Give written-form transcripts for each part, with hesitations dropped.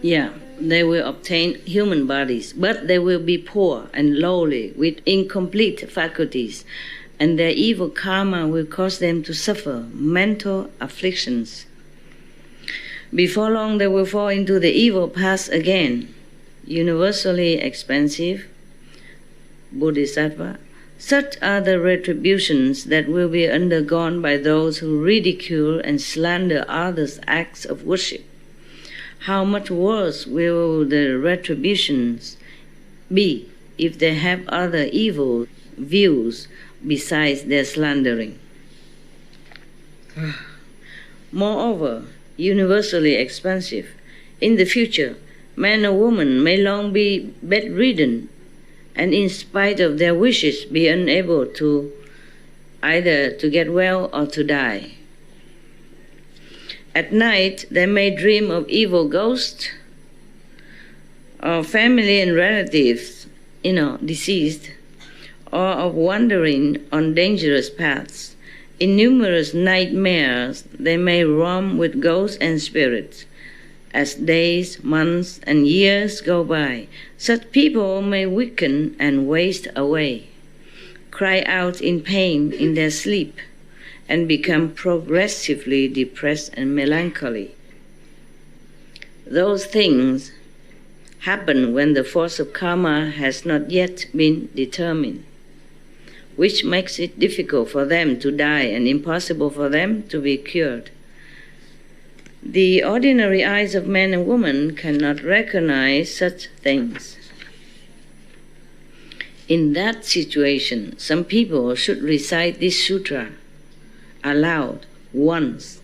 Yeah, they will obtain human bodies, but they will be poor and lowly with incomplete faculties, and their evil karma will cause them to suffer mental afflictions. Before long, they will fall into the evil path again. Universally expensive Bodhisattva. Such are the retributions that will be undergone by those who ridicule and slander others' acts of worship. How much worse will the retributions be if they have other evil views besides their slandering? Moreover, universally expansive, in the future, man or woman may long be bedridden and in spite of their wishes be unable to either to get well or to die. At night, they may dream of evil ghosts or family and relatives, deceased, or of wandering on dangerous paths. In numerous nightmares, they may roam with ghosts and spirits. As days, months, and years go by, such people may weaken and waste away, cry out in pain in their sleep, and become progressively depressed and melancholy. Those things happen when the force of karma has not yet been determined, which makes it difficult for them to die and impossible for them to be cured. The ordinary eyes of men and women cannot recognize such things. In that situation, some people should recite this sutra aloud once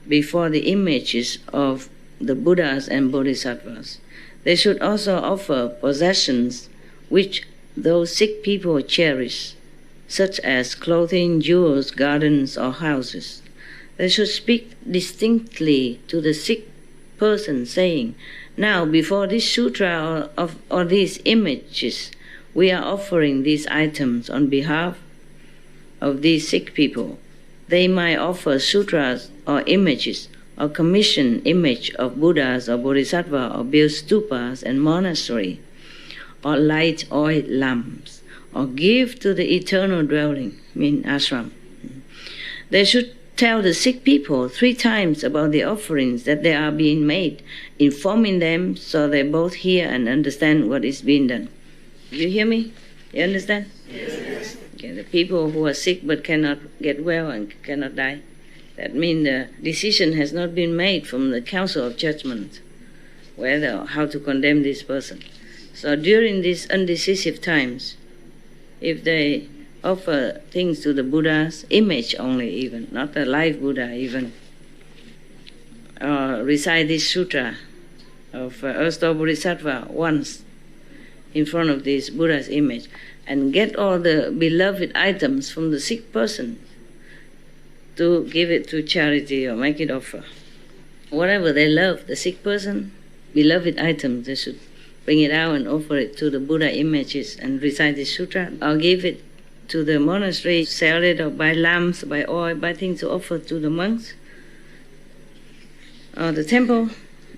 before the images of the Buddhas and Bodhisattvas. They should also offer possessions which those sick people cherish, such as clothing, jewels, gardens, or houses. They should speak distinctly to the sick person, saying, "Now, before this sutra or these images, we are offering these items on behalf of these sick people." They might offer sutras or images, or commission image of Buddhas or Bodhisattva, or build stupas and monastery, or light oil lamps, or give to the eternal dwelling, ashram. They should tell the sick people 3 times about the offerings that they are being made, informing them so they both hear and understand what is being done. You hear me? You understand? Yes. Okay, the people who are sick but cannot get well and cannot die, that means the decision has not been made from the Council of Judgment how to condemn this person. So during these undecisive times, if they offer things to the Buddha's image only, even not the live Buddha, even recite this sutra of Ersto Bodhisattva once in front of this Buddha's image, and get all the beloved items from the sick person to give it to charity or make it offer. Whatever they love, the sick person, beloved items, they should bring it out and offer it to the Buddha images and recite this sutra, or give it to the monastery, sell it, or buy lamps, buy oil, buy things to offer to the monks or the temple.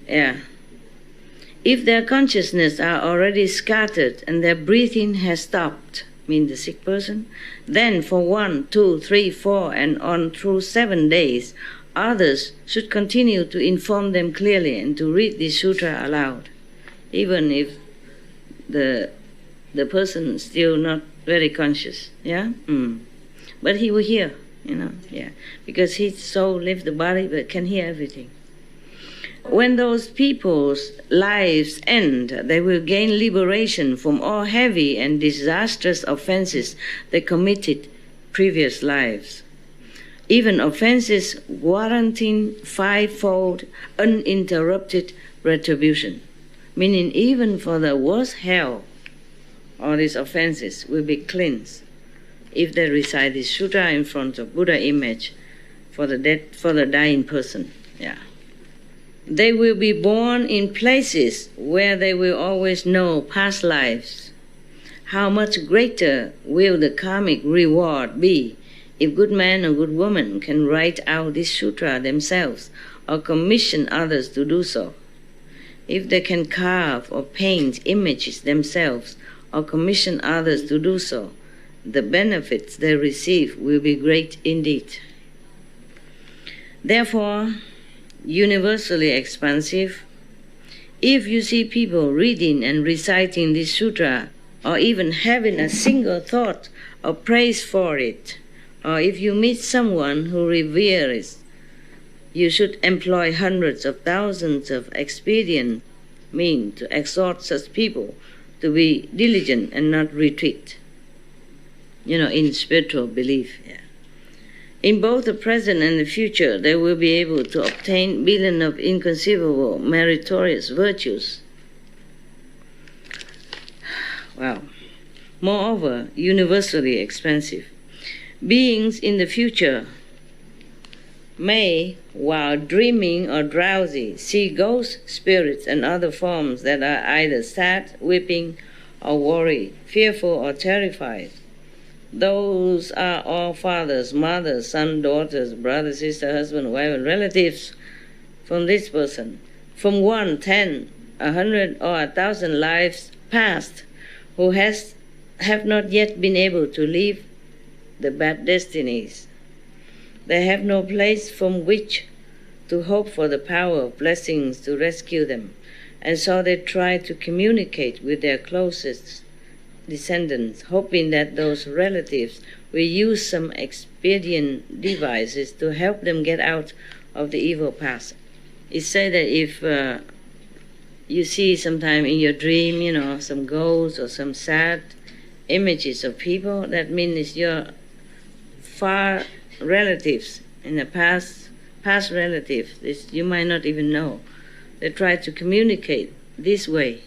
Yeah. If their consciousness are already scattered and their breathing has stopped, the sick person, then for 1, 2, 3, 4, and on through 7 days, others should continue to inform them clearly and to read this sutra aloud, even if the person is still not very conscious, but he will hear, because his soul leaves the body but can hear everything. When those people's lives end, they will gain liberation from all heavy and disastrous offenses they committed previous lives. Even offenses warranting 5-fold uninterrupted retribution, meaning even for the worst hell, all these offenses will be cleansed if they recite this sutra in front of Buddha image for the dying person. They will be born in places where they will always know past lives. How much greater will the karmic reward be if good man or good woman can write out this sutra themselves or commission others to do so. if they can carve or paint images themselves or commission others to do so, the benefits they receive will be great indeed. Therefore, universally expansive, if you see people reading and reciting this sutra, or even having a single thought of praise for it, or if you meet someone who reveres, you should employ hundreds of thousands of expedient means to exhort such people to be diligent and not retreat. In spiritual belief. Yeah. In both the present and the future, they will be able to obtain billions of inconceivable meritorious virtues. Wow. Moreover, universally expansive, beings in the future may, while dreaming or drowsy, see ghosts, spirits, and other forms that are either sad, weeping, or worried, fearful, or terrified. Those are all fathers, mothers, sons, daughters, brothers, sisters, husband, wife, and relatives from this person, from 1, 10, 100, or 1,000 lives past, who have not yet been able to leave the bad destinies. They have no place from which to hope for the power of blessings to rescue them, and so they try to communicate with their closest descendants, hoping that those relatives will use some expedient devices to help them get out of the evil path. It's said that if you see sometime in your dream, some ghosts or some sad images of people, that means your far relatives in the past relatives. This you might not even know. They try to communicate this way,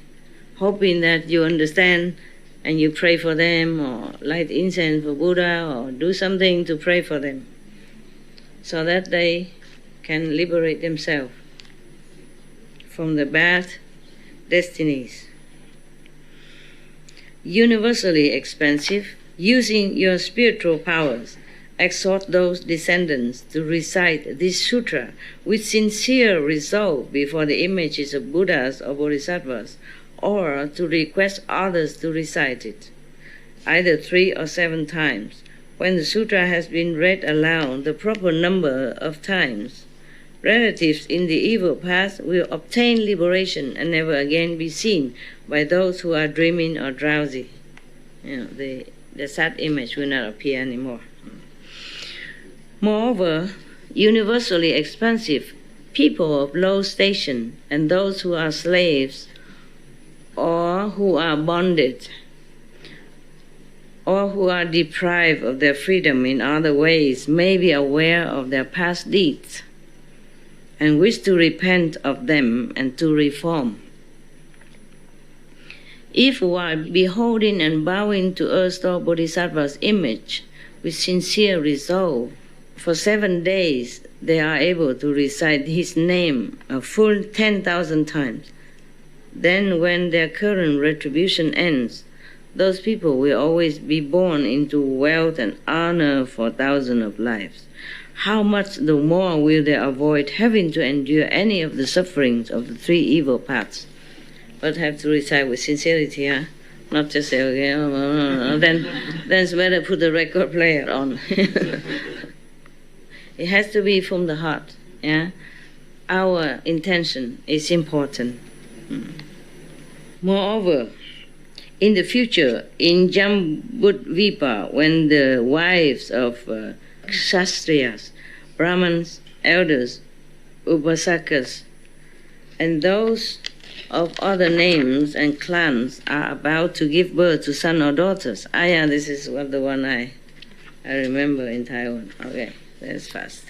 hoping that you understand and you pray for them, or light incense for Buddha, or do something to pray for them, so that they can liberate themselves from the bad destinies. Universally expansive, using your spiritual powers, exhort those descendants to recite this sutra with sincere resolve before the images of Buddhas or Bodhisattvas, or to request others to recite it, either 3 or 7 times. When the sutra has been read aloud the proper number of times, relatives in the evil path will obtain liberation and never again be seen by those who are dreaming or drowsy. The sad image will not appear anymore. Moreover, universally expansive, people of low station and those who are slaves or who are bonded or who are deprived of their freedom in other ways may be aware of their past deeds and wish to repent of them and to reform. If while beholding and bowing to Earth-Lord Bodhisattva's image with sincere resolve, for 7 days they are able to recite his name a full 10,000 times, then when their current retribution ends, those people will always be born into wealth and honor for thousands of lives. How much the more will they avoid having to endure any of the sufferings of the 3 evil paths? But have to recite with sincerity, not just say, okay, then it's better put the record player on. It has to be from the heart. Our intention is important. Moreover, in the future, in Jambudvipa, when the wives of Kshatriyas, Brahmins, elders, Upasakas, and those of other names and clans are about to give birth to sons or daughters. This is the one I remember in Taiwan. Okay, that's fast.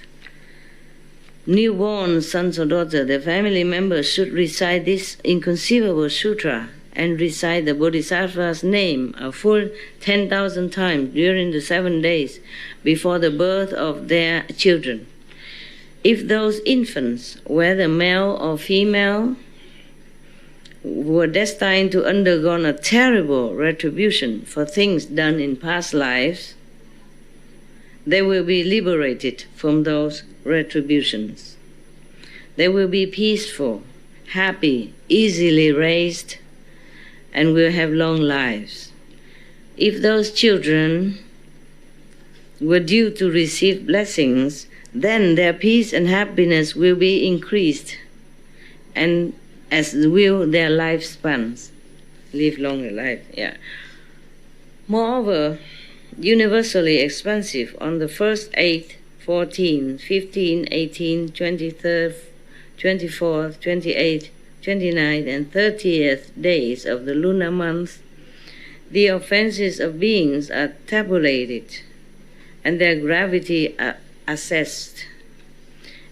Newborn sons or daughters, their family members should recite this inconceivable sutra and recite the Bodhisattva's name a full 10,000 times during the 7 days before the birth of their children. If those infants, whether male or female, were destined to undergo a terrible retribution for things done in past lives, they will be liberated from those retributions. They will be peaceful, happy, easily raised, and will have long lives. If those children were due to receive blessings, then their peace and happiness will be increased, and as will their lifespans. Live longer life, yeah. Moreover, universally expansive on the first 8, 14, 15, 18, 23rd, 24th, 28th, 29th, and 30th days of the lunar month, the offenses of beings are tabulated and their gravity are assessed.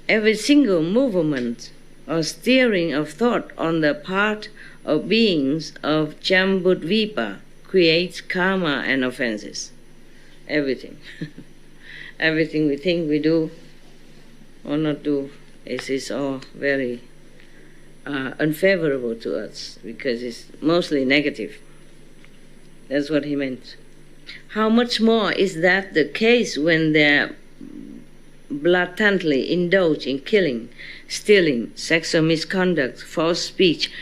Every single movement or steering of thought on the part of beings of Jambudvipa creates karma and offenses. Everything. Everything we think we do or not do is all very unfavorable to us because it's mostly negative. That's what he meant. How much more is that the case when they're blatantly indulge in killing, stealing, sexual misconduct, false speech,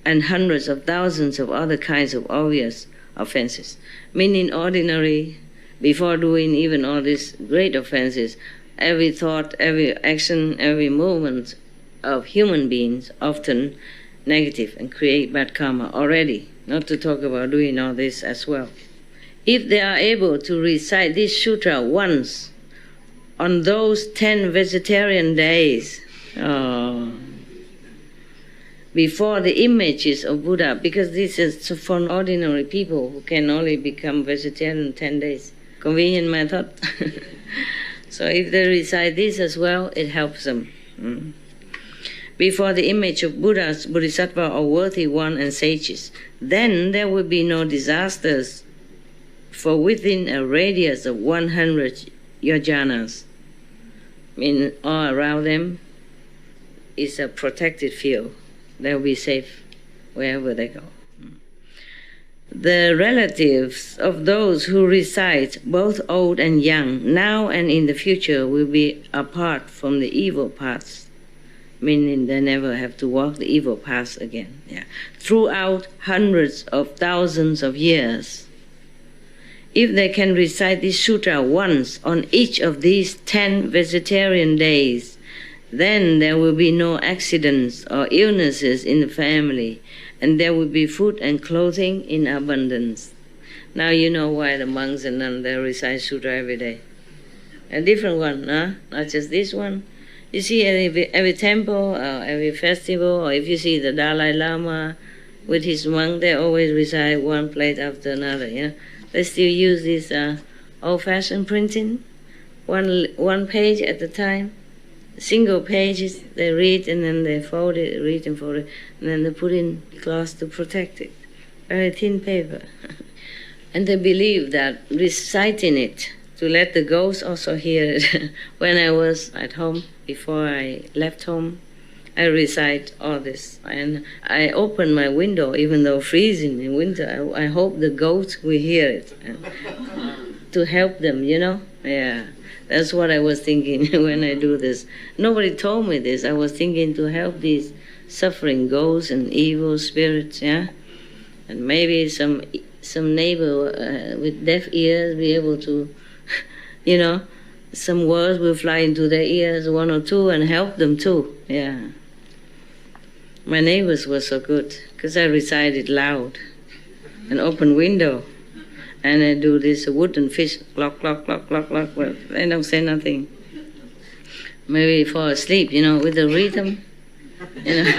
and hundreds of thousands of other kinds of obvious offenses. Meaning ordinary, before doing even all these great offenses, every thought, every action, every movement of human beings often negative and create bad karma already, not to talk about doing all this as well. If they are able to recite this sutra once on those 10 vegetarian days, before the images of Buddha, because this is for ordinary people who can only become vegetarian in 10 days. Convenient method. So if they recite this as well, it helps them. Before the image of Buddhas, Bodhisattva, or worthy one and sages, then there will be no disasters, for within a radius of 100 yojanas, mean all around them is a protected field. They'll be safe wherever they go. The relatives of those who recite, both old and young, now and in the future, will be apart from the evil paths, meaning they never have to walk the evil paths again. Yeah. Throughout hundreds of thousands of years, if they can recite this sutra once on each of these 10 vegetarian days, then there will be no accidents or illnesses in the family, and there will be food and clothing in abundance. Now you know why the monks and nuns, they recite sutra every day. A different one, huh? Not just this one. You see every temple, or every festival, or if you see the Dalai Lama with his monk, they always recite one plate after another, you know. They still use this old-fashioned printing, one page at a time. Single pages, they read and then they fold it, read and fold it, and then they put in cloth to protect it. Very thin paper. And they believe that reciting it, to let the ghosts also hear it. When I was at home, before I left home, I recite all this. And I open my window, even though freezing in winter, I hope the ghosts will hear it. To help them, you know? Yeah. That's what I was thinking when I do this. Nobody told me this. I was thinking to help these suffering ghosts and evil spirits, yeah? And maybe some neighbor with deaf ears be able to, you know, some words will fly into their ears, one or two, and help them too, yeah. My neighbors were so good, because I recited loud, an open window. And I do this wooden fish, clock, clock, clock, clock, clock. Well, they don't say nothing. Maybe fall asleep, you know, with the rhythm. You know.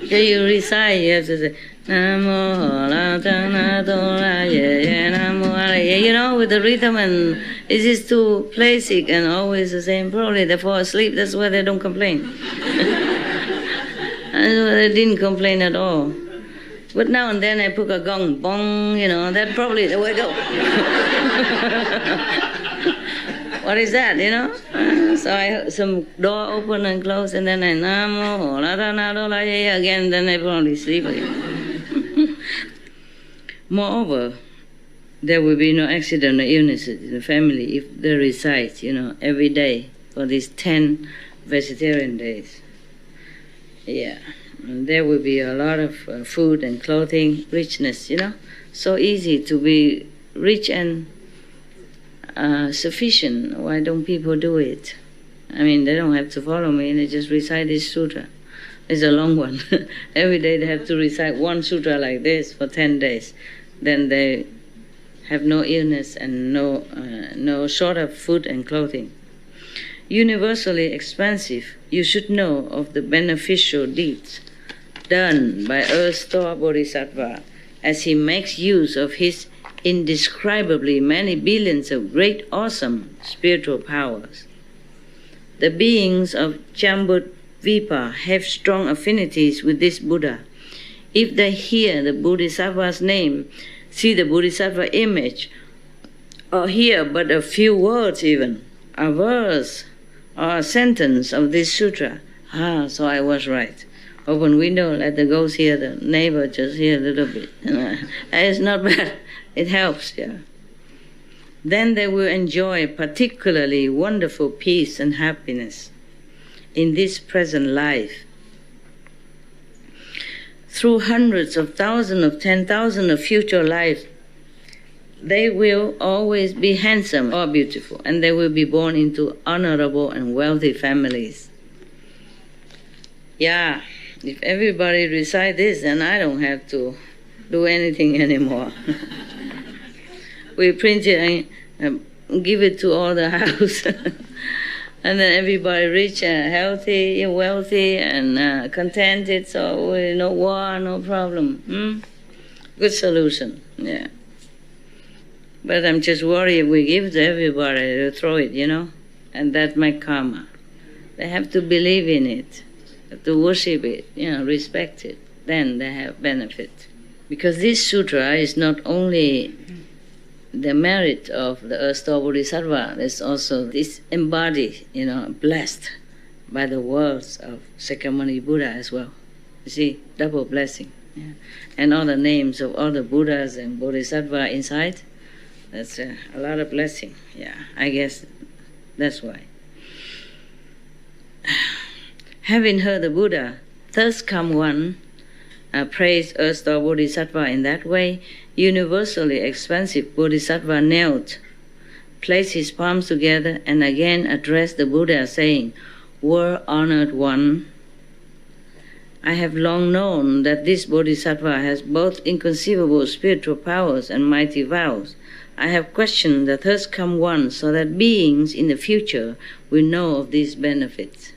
So you recite, you have to say, Namo la ta na do la ye ye namo la ye, you know, with the rhythm, and it's just too basic and always the same. Probably they fall asleep, that's why they don't complain. That's why they didn't complain at all. But now and then I put a gong, bong, you know, that's probably the way to go. What is that, you know? So I some door open and close, and then I namo, la da na do la ye again, then I probably sleep again. Moreover, there will be no accident or illnesses in the family if they recite, you know, every day for these 10 vegetarian days. Yeah, and there will be a lot of food and clothing, richness, So easy to be rich and sufficient. Why don't people do it? I mean, they don't have to follow me, they just recite this sutra. It's a long one. Every day they have to recite one sutra like this for 10 days. Then they have no illness and no short of food and clothing. Universally expansive, you should know of the beneficial deeds done by Earth-store Bodhisattva as he makes use of his indescribably many billions of great, awesome spiritual powers. The beings of Jambudvipa have strong affinities with this Buddha. If they hear the Bodhisattva's name, see the Bodhisattva image, or hear but a few words even, a verse or a sentence of this sutra, so I was right. Open window, let the ghost hear, the neighbor just hear a little bit. It's not bad, it helps, yeah. Then they will enjoy particularly wonderful peace and happiness in this present life. Through hundreds of thousands of 10,000 of future lives, they will always be handsome or beautiful, and they will be born into honorable and wealthy families. Yeah, if everybody recite this, then I don't have to do anything anymore. We print it and give it to all the house. And then everybody rich and healthy and wealthy and contented, so no war, no problem. Good solution, yeah. But I'm just worried if we give to everybody, they'll throw it, and that my karma. They have to believe in it, have to worship it, respect it. Then they have benefit. Because this sutra is not only the merit of the Earth-store Bodhisattva, there's also this embodied, blessed by the words of Sakyamuni Buddha as well. You see, double blessing. Yeah. And all the names of all the Buddhas and Bodhisattva inside, that's a lot of blessing. Yeah, I guess that's why. Having heard the Buddha, thus come one, praise Earth-store Bodhisattva in that way, universally expansive Bodhisattva knelt, placed his palms together, and again addressed the Buddha, saying, "World-honored one, I have long known that this Bodhisattva has both inconceivable spiritual powers and mighty vows. I have questioned the third come one so that beings in the future will know of these benefits."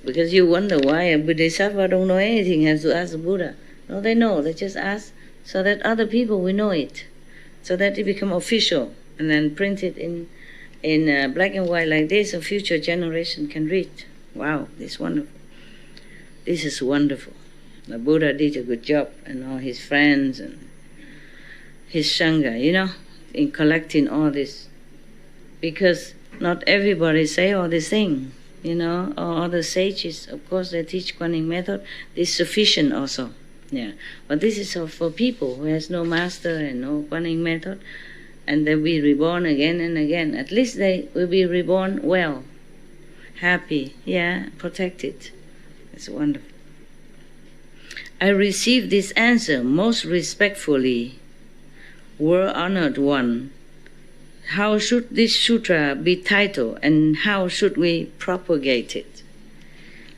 Because you wonder why a Bodhisattva don't know anything, has to ask the Buddha. No, they know, they just ask so that other people will know it, so that it become official, and then print it in black and white like this, a future generation can read. Wow, this is wonderful. This is wonderful. The Buddha did a good job, and all his friends and his Sangha, in collecting all this. Because not everybody say all these things, all the sages, of course, they teach Kuan method. This is sufficient also. Yeah, but this is for people who has no master and no Kuan method, and they'll be reborn again and again. At least they will be reborn well, happy, protected. It's wonderful. I received this answer most respectfully. World-honored one, how should this sutra be titled, and how should we propagate it?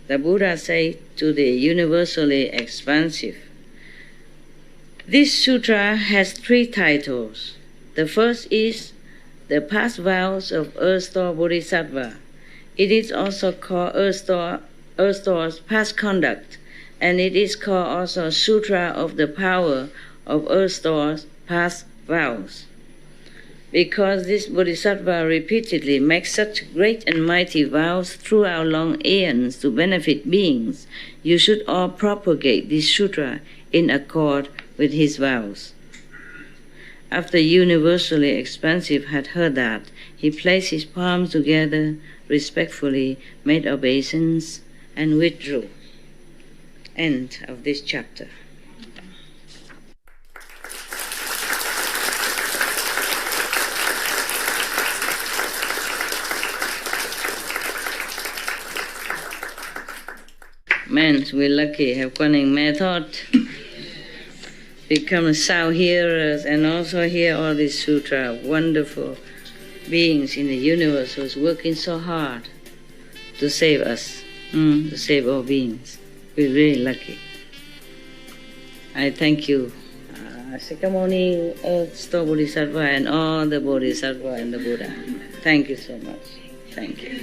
The Buddha said to the universally expansive, this sutra has 3 titles. The first is the past vows of Earth-store Bodhisattva. It is also called Earth-store's past conduct, and it is called also Sutra of the Power of Earth-store's past vows. Because this Bodhisattva repeatedly makes such great and mighty vows throughout long aeons to benefit beings, you should all propagate this sutra in accord with his vows. After universally expansive had heard that, he placed his palms together, respectfully made obeisance, and withdrew. End of this chapter. Men, we're lucky, have cunning method, become sound hearers, and also hear all these sutra, wonderful beings in the universe who's working so hard to save us, to save all beings. We're really lucky. I thank you, Sakamuni, Sto Bodhisattva, and all the Bodhisattva and the Buddha. Thank you so much. Thank you.